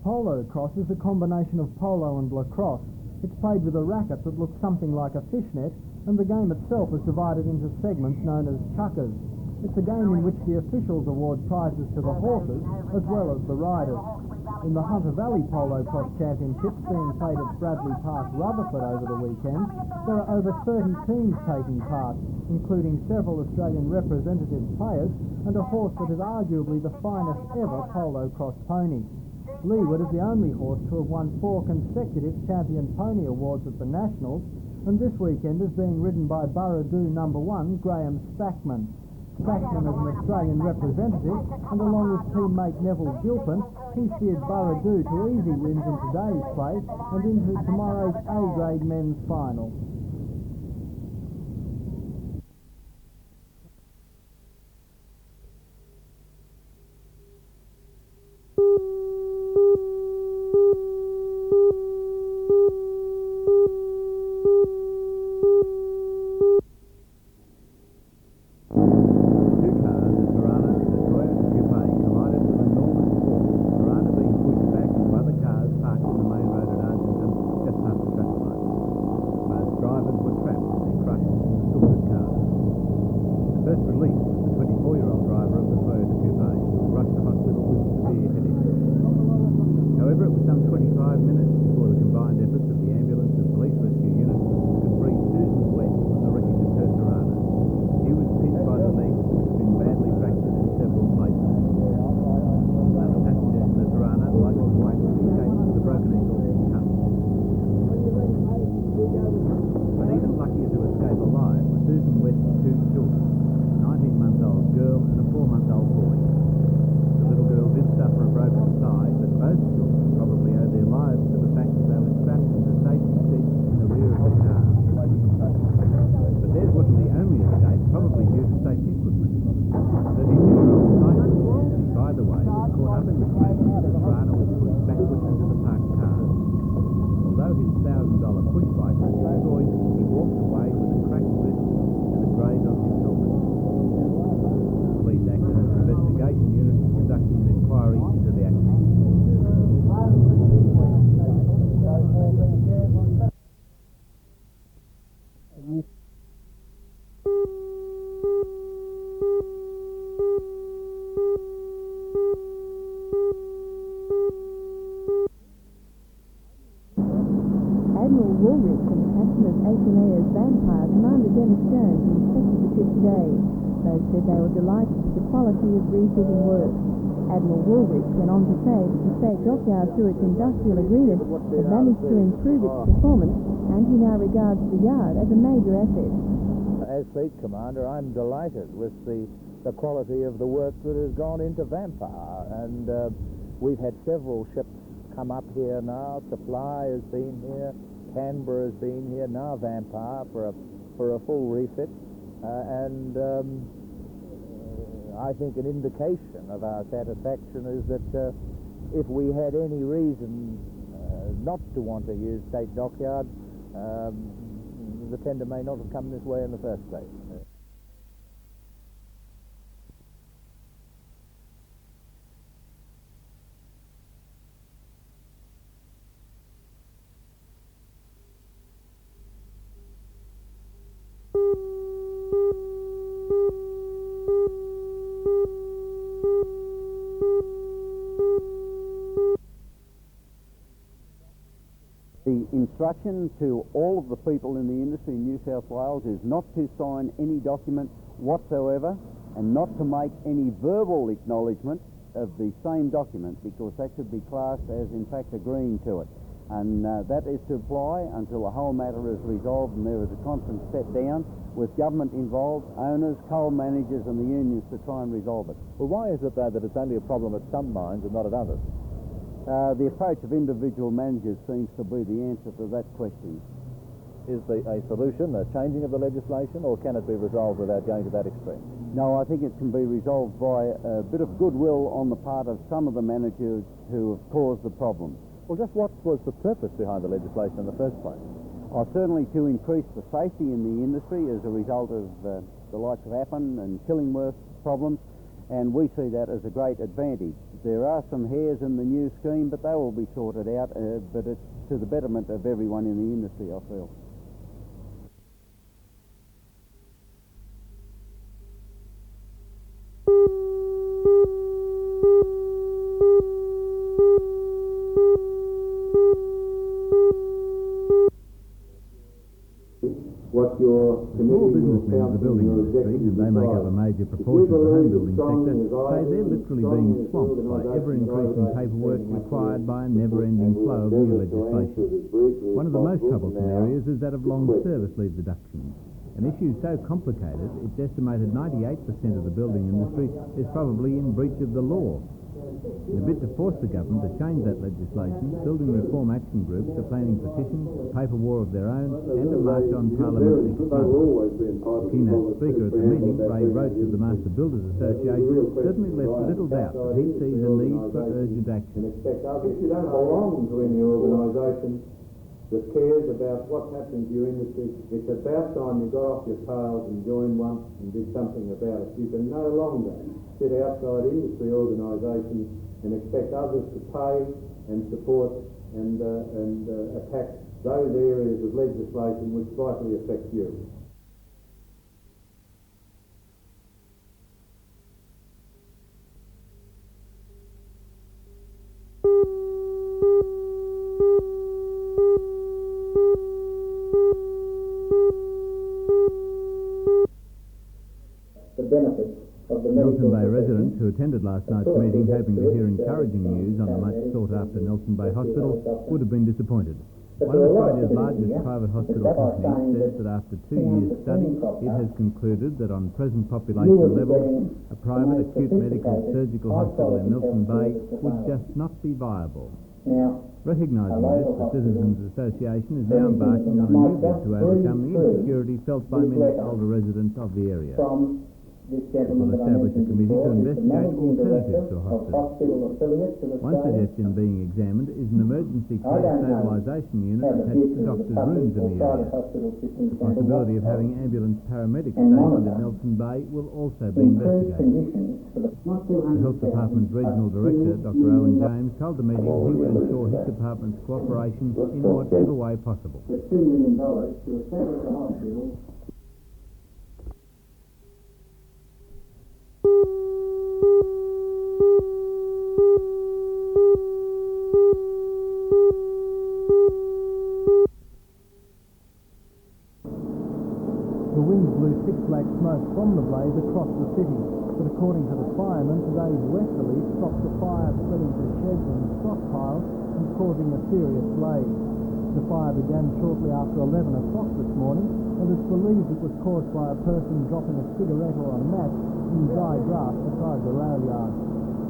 Polo-cross is a combination of polo and lacrosse. It's played with a racket that looks something like a fishnet, and the game itself is divided into segments known as chukkers. It's a game in which the officials award prizes to the horses as well as the riders. In the Hunter Valley Polo Cross Championships being played at Bradley Park, Rutherford over the weekend, there are over 30 teams taking part, including several Australian representative players and a horse that is arguably the finest ever polo cross pony. Leeward is the only horse to have won 4 consecutive Champion Pony Awards at the Nationals, and this weekend is being ridden by Burradoo No. 1, Graham Spackman. Spackman is an Australian representative, and along with teammate Neville Gilpin, he steered Burradoo to easy wins in today's place and into tomorrow's A-grade men's final. They were delighted with the quality of refitting work. Admiral Woolrich went on to say that the State Dockyard, through its industrial agreement, had managed to improve its performance, and he now regards the yard as a major asset. As Fleet Commander, I'm delighted with the quality of the work that has gone into Vampire, and we've had several ships come up here now. Supply has been here, Canberra has been here, now Vampire for a full refit, and I think an indication of our satisfaction is that if we had any reason not to want to use State Dockyard, the tender may not have come this way in the first place. The instruction to all of the people in the industry in New South Wales is not to sign any document whatsoever and not to make any verbal acknowledgement of the same document, because that could be classed as in fact agreeing to it. And that is to apply until the whole matter is resolved and there is a conference set down with government involved, owners, coal managers and the unions to try and resolve it. Well, why is it though that it's only a problem at some mines and not at others? The approach of individual managers seems to be the answer to that question. Is a solution a changing of the legislation, or can it be resolved without going to that extreme? No, I think it can be resolved by a bit of goodwill on the part of some of the managers who have caused the problem. Well, just what was the purpose behind the legislation in the first place? Certainly to increase the safety in the industry as a result of the likes of Appin and Killingworth problems, and we see that as a great advantage. There are some hairs in the new scheme, but they will be sorted out, but it's to the betterment of everyone in the industry, I feel. What your Small committee, your businessmen of the council, building your industry, executive and they make up a decide. major If you proportion of the home believe building as strongly sector, as I say do, they're literally strongly being as swamped the by organisation ever-increasing that I paperwork represent required by a and never-ending we flow of endeavour new to legislation. answer as briefly as One of the most possible. troublesome Now, areas is that of long quick. service leave deductions. An issue so complicated, it's estimated 98% of the building industry is probably in breach of the law. In a bid to force the government to change that legislation, building reform action groups are planning petitions, a paper war of their own, and a march on Parliament next month. The keynote speaker at the meeting, Ray Roach of the Master Builders Association, certainly left little doubt that he sees a need for urgent action. If you don't belong to any organisation that cares about what's happening to your industry, it's about time you got off your tails and joined one and did something about it. You can no longer sit outside industry organisations and expect others to pay and support and attack those areas of legislation which vitally affect you. The benefits of the Nelson medical Bay profession. residents who attended last night's meeting hoping to hear encouraging news on the much sought-after Nelson Bay Hospital would have been disappointed. One of Australia's largest private hospital companies says that after 2 years' study, it has concluded that on present population levels, a private acute medical surgical hospital in Nelson Bay would just not be viable. Now, Recognising this, the Citizens Association is now embarking on a new bid to overcome the insecurity felt by many older residents of the area. from this gentleman Will that I establish a mentioned committee before, to is the investigate managing alternatives director to a of hospital. hospital affiliates of One Australia. suggestion being examined is an emergency I care don't know stabilisation unit how the attached to future of the doctors' public rooms in or the private area. hospital systems The possibility of having ambulance paramedics stationed at Nelson Bay will also be improved investigated. conditions for the The Health Department's Regional Director, Dr. Owen James, told the meeting he would ensure his department's cooperation in whatever way possible. $2 million to establish a hospital. The wind blew thick black smoke from the blaze across the city, but according to the firemen, today's westerly stopped the fire spreading to sheds and stockpiles and causing a serious blaze. The fire began shortly after 11 o'clock this morning, and it's believed it was caused by a person dropping a cigarette or a match in dry grass beside the rail yard.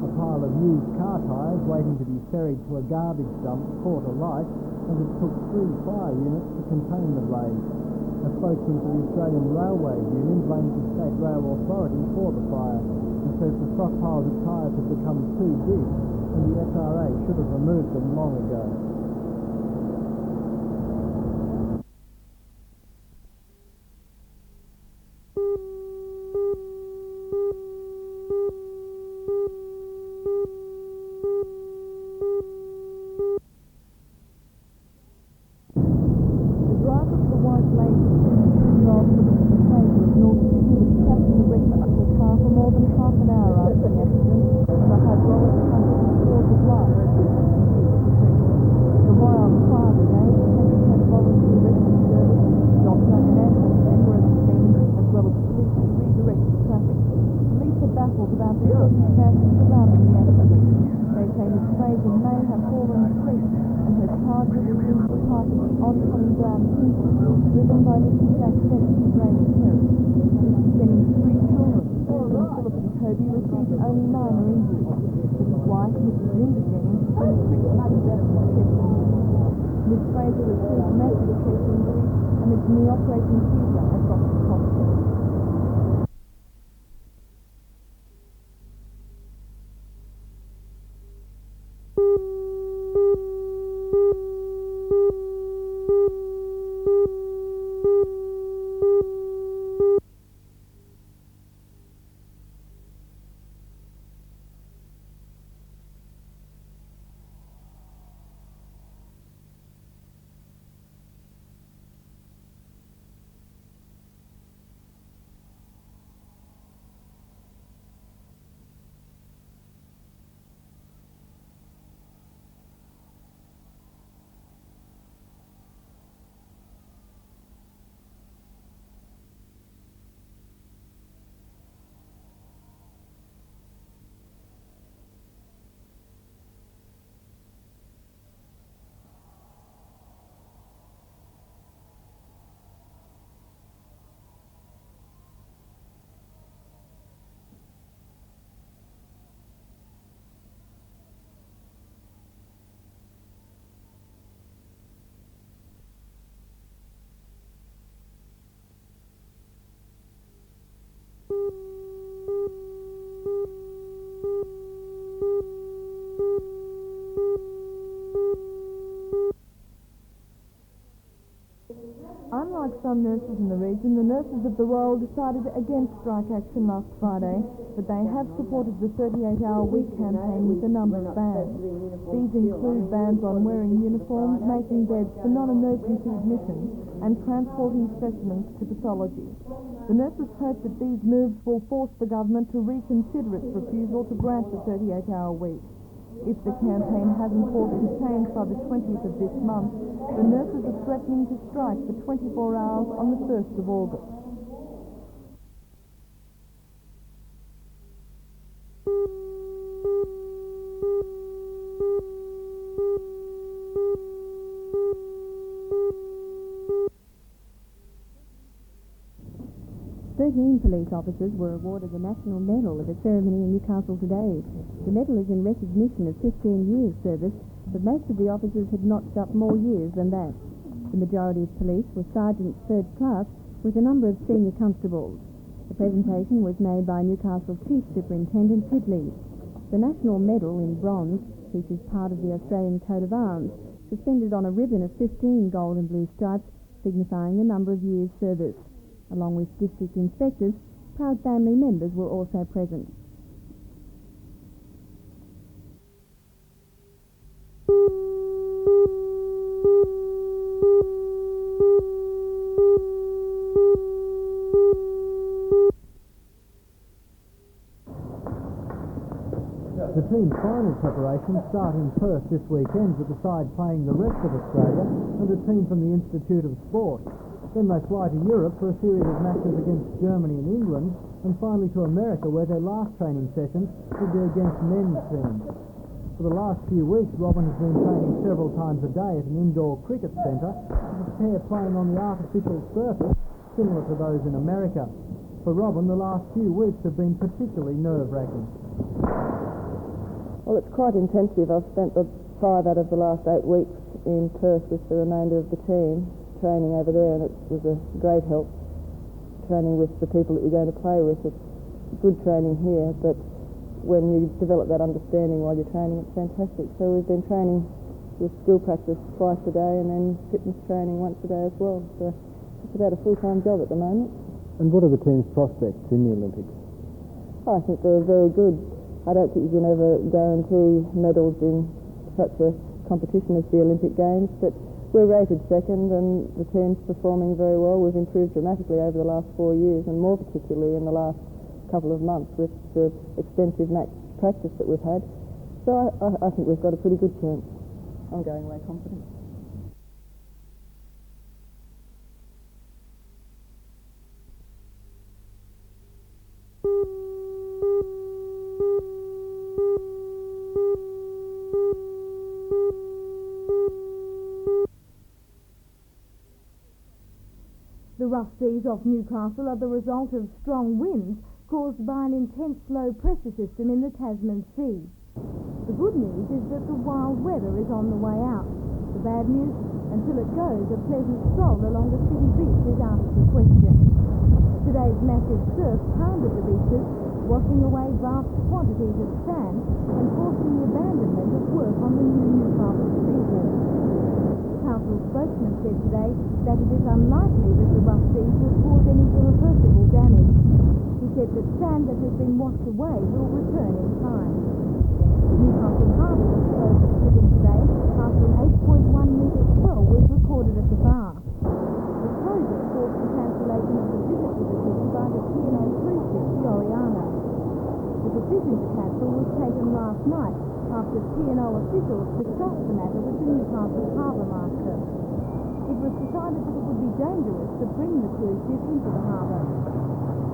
A pile of used car tyres waiting to be ferried to a garbage dump caught alight, and it took 3 fire units to contain the blaze. A spokesman for the Australian Railways Union blames the State Rail Authority for the fire and says the stockpiles of tyres have become too big and the SRA should have removed them long ago. The driver of the white lady involved with the passenger of North Sydney was trapped in the wrecked up car for more than half an hour after the accident, and the hydraulic pump cause of life. The Wild Fire Brigade, Capitan Volunteer Rescue Service, doctor and ambulance men were at the scene, as well as police to redirect the traffic. Police are baffled about the circumstances surrounding the accident. They say Ms. Fraser may have fallen asleep and her car drifted into the path of the oncoming brown Kingston, driven by Mrs. Jack Bennett from Raymond Terrace. Mrs. Jennings' 3 children, Susan, Philip and Toby, received only minor injuries. Mrs. White, Mrs. Linda Jennings, and Chris Mrs. chest injuries. Ms. Fraser received massive chest injuries and is in the operating theatre at Roxton Hospital. effects on nurses in the region, the Nurses of the Royal decided against strike action last Friday, but they have supported the 38-hour week campaign with a number of bans. These include bans on wearing uniforms, making beds for non-emergency admissions, and transporting specimens to pathology. The nurses hope that these moves will force the government to reconsider its refusal to grant the 38-hour week. If the campaign hasn't forced a change by the 20th of this month, the nurses are threatening to strike for 24 hours on the 1st of August. Police officers were awarded the National Medal at a ceremony in Newcastle today. The medal is in recognition of 15 years' service, but most of the officers had notched up more years than that. The majority of police were sergeants third class, with a number of senior constables. The presentation was made by Newcastle Chief Superintendent Titley. The National Medal in bronze features part of the Australian coat of arms, suspended on a ribbon of 15 gold and blue stripes, signifying the number of years' service. Along with district inspectors, proud family members were also present. The team's final preparations start in Perth this weekend, with the side playing the rest of Australia and a team from the Institute of Sport. Then they fly to Europe for a series of matches against Germany and England, and finally to America, where their last training sessions will be against men's teams. For the last few weeks, Robin has been training several times a day at an indoor cricket centre, with the pair playing on the artificial surface similar to those in America. For Robin, the last few weeks have been particularly nerve-wracking. Well, it's quite intensive. I've spent the 5 out of the last 8 weeks in Perth with the remainder of the team, training over there, and it was a great help training with the people that you're going to play with. It's good training here, but when you develop that understanding while you're training, it's fantastic. So we've been training with skill practice twice a day and then fitness training once a day as well. So it's about a full-time job at the moment. And what are the team's prospects in the Olympics? I think they're very good. I don't think you can ever guarantee medals in such a competition as the Olympic Games, but we're rated second and the team's performing very well. We've improved dramatically over the last 4 years, and more particularly in the last couple of months with the extensive match practice that we've had. So I think we've got a pretty good chance. I'm going away confident. The rough seas off Newcastle are the result of strong winds caused by an intense low pressure system in the Tasman Sea. The good news is that the wild weather is on the way out. The bad news, until it goes, a pleasant stroll along the city beach is out of the question. Today's massive surf pounded the beaches, washing away vast quantities of sand and forcing the abandonment of work on the new Newcastle Street wall. Council spokesman said today that it is unlikely that the rough seas will cause any irreversible damage. He said that sand that has been washed away will return in time. Newcastle Harbour was closed to shipping today after an 8.1-metre swell was recorded at the bar. The closure forced the cancellation of the visit to the city by the P&O cruise ship, the Oriana. The decision to cancel was taken last night after P&O officials discussed the matter with the Newcastle Harbour Master. It was decided that it would be dangerous to bring the cruise ship into the harbour.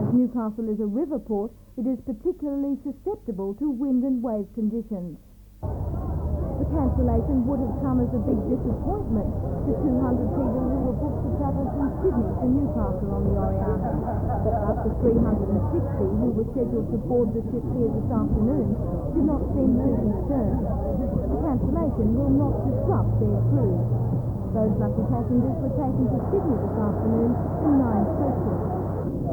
As Newcastle is a river port, it is particularly susceptible to wind and wave conditions. The cancellation would have come as a big disappointment to 200 people who were booked to travel from Sydney to Newcastle on the Oriana. But up to 360 who were scheduled to board the ship here this afternoon did not seem too concerned. The cancellation will not disrupt their cruise. Those lucky passengers were taken to Sydney this afternoon in 9 coaches.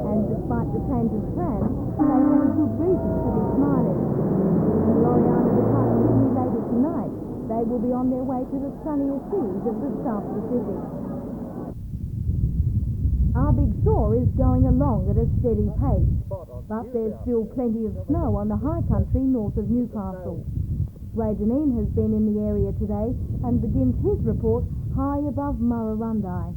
And despite the change of plans, they had a good reason to be smiling. When the Oriana departs Sydney later tonight, they will be on their way to the sunnier seas of the South Pacific. Our big thaw is going along at a steady pace, but there's still plenty of snow on the high country north of Newcastle. Ray Deneen has been in the area today and begins his report high above Murrurundi.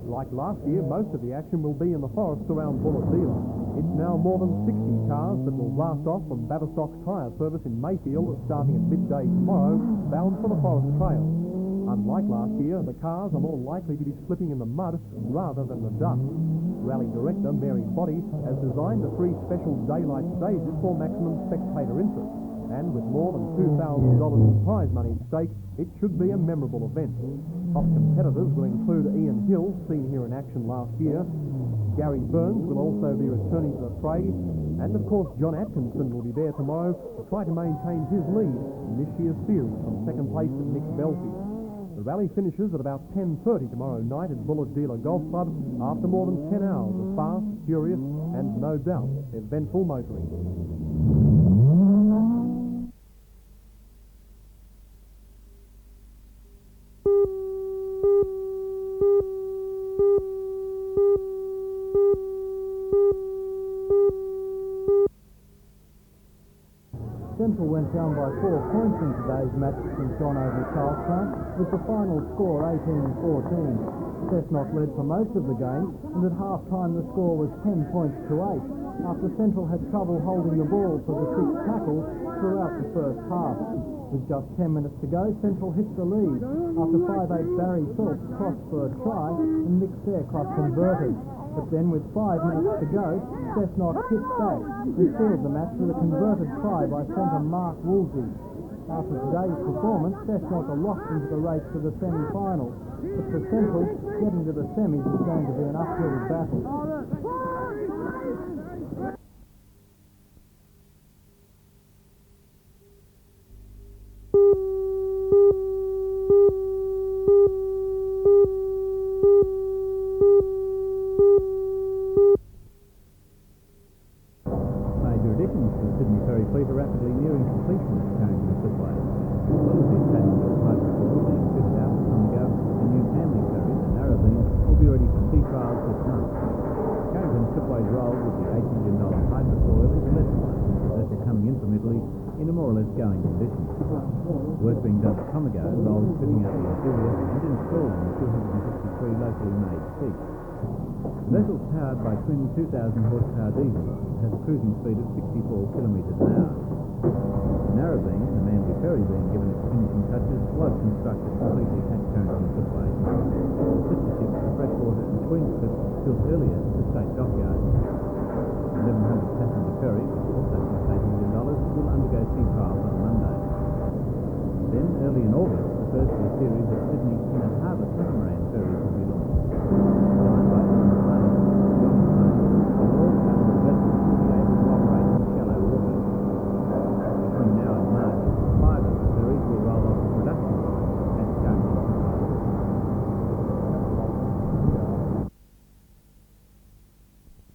Like last year, most of the action will be in the forests around Bullock-Dealer. It's now more than 60 cars that will blast off from Baverstock's tyre service in Mayfield starting at midday tomorrow, bound for the forest trail. Unlike last year, the cars are more likely to be slipping in the mud rather than the dust. Rally director Mary Boddy has designed the 3 special daylight stages for maximum spectator interest. And with more than $2,000 in prize money at stake, it should be a memorable event. Top competitors will include Ian Hill, seen here in action last year. Gary Burns will also be returning to the fray. And of course, John Atkinson will be there tomorrow to try to maintain his lead in this year's series from second place to Nick Belfield. The rally finishes at about 10:30 tomorrow night at Bullock-Dealer Golf Club after more than 10 hours of fast, furious and, no doubt, eventful motoring. Central went down by 4 points in today's match at St John over Charlestown, with the final score 18-14. Cessnock led for most of the game, and at half-time the score was 10 points to 8, after Central had trouble holding the ball for the 6 tackles throughout the first half. With just 10 minutes to go, Central hit the lead, after 5'8" Barry Phelps crossed for a try, and Nick Fairclough converted. But then with 5 minutes to go, Cessnock hit back and sealed the match with a converted try by centre Mark Woolsey. After today's performance, Cessnock are locked into the race for the semi-finals. But for Central, getting to the semis is going to be an uphill battle. Fleet are rapidly nearing completion at Carrington Slipway. As well as the Italian built hydrofoil being fitted out some ago, the new handling ferries and narrow beams will be ready for sea trials this month. Carrington Slipway's role with the $8 million hydrofoil is a lesser one, as they're coming in from Italy in a more or less going condition. Work being done at Tomago involves fitting out the auxilia and installing the 263 locally made seats. The vessel's powered by twin 2,000 horsepower diesels and has a cruising speed of 64 kilometres an hour. The narrow beam, the Manly ferry being given its finishing touches, was constructed completely at Carrington Slipway. The sister ship, the freshwater and twin slips, built earlier at the Strait dockyard. The 1,100 passenger ferry, which also cost $8 million, will undergo sea trials on Monday. Then, early in August, the first of a series of Sydney Inner Harbour catamaran ferries will be launched.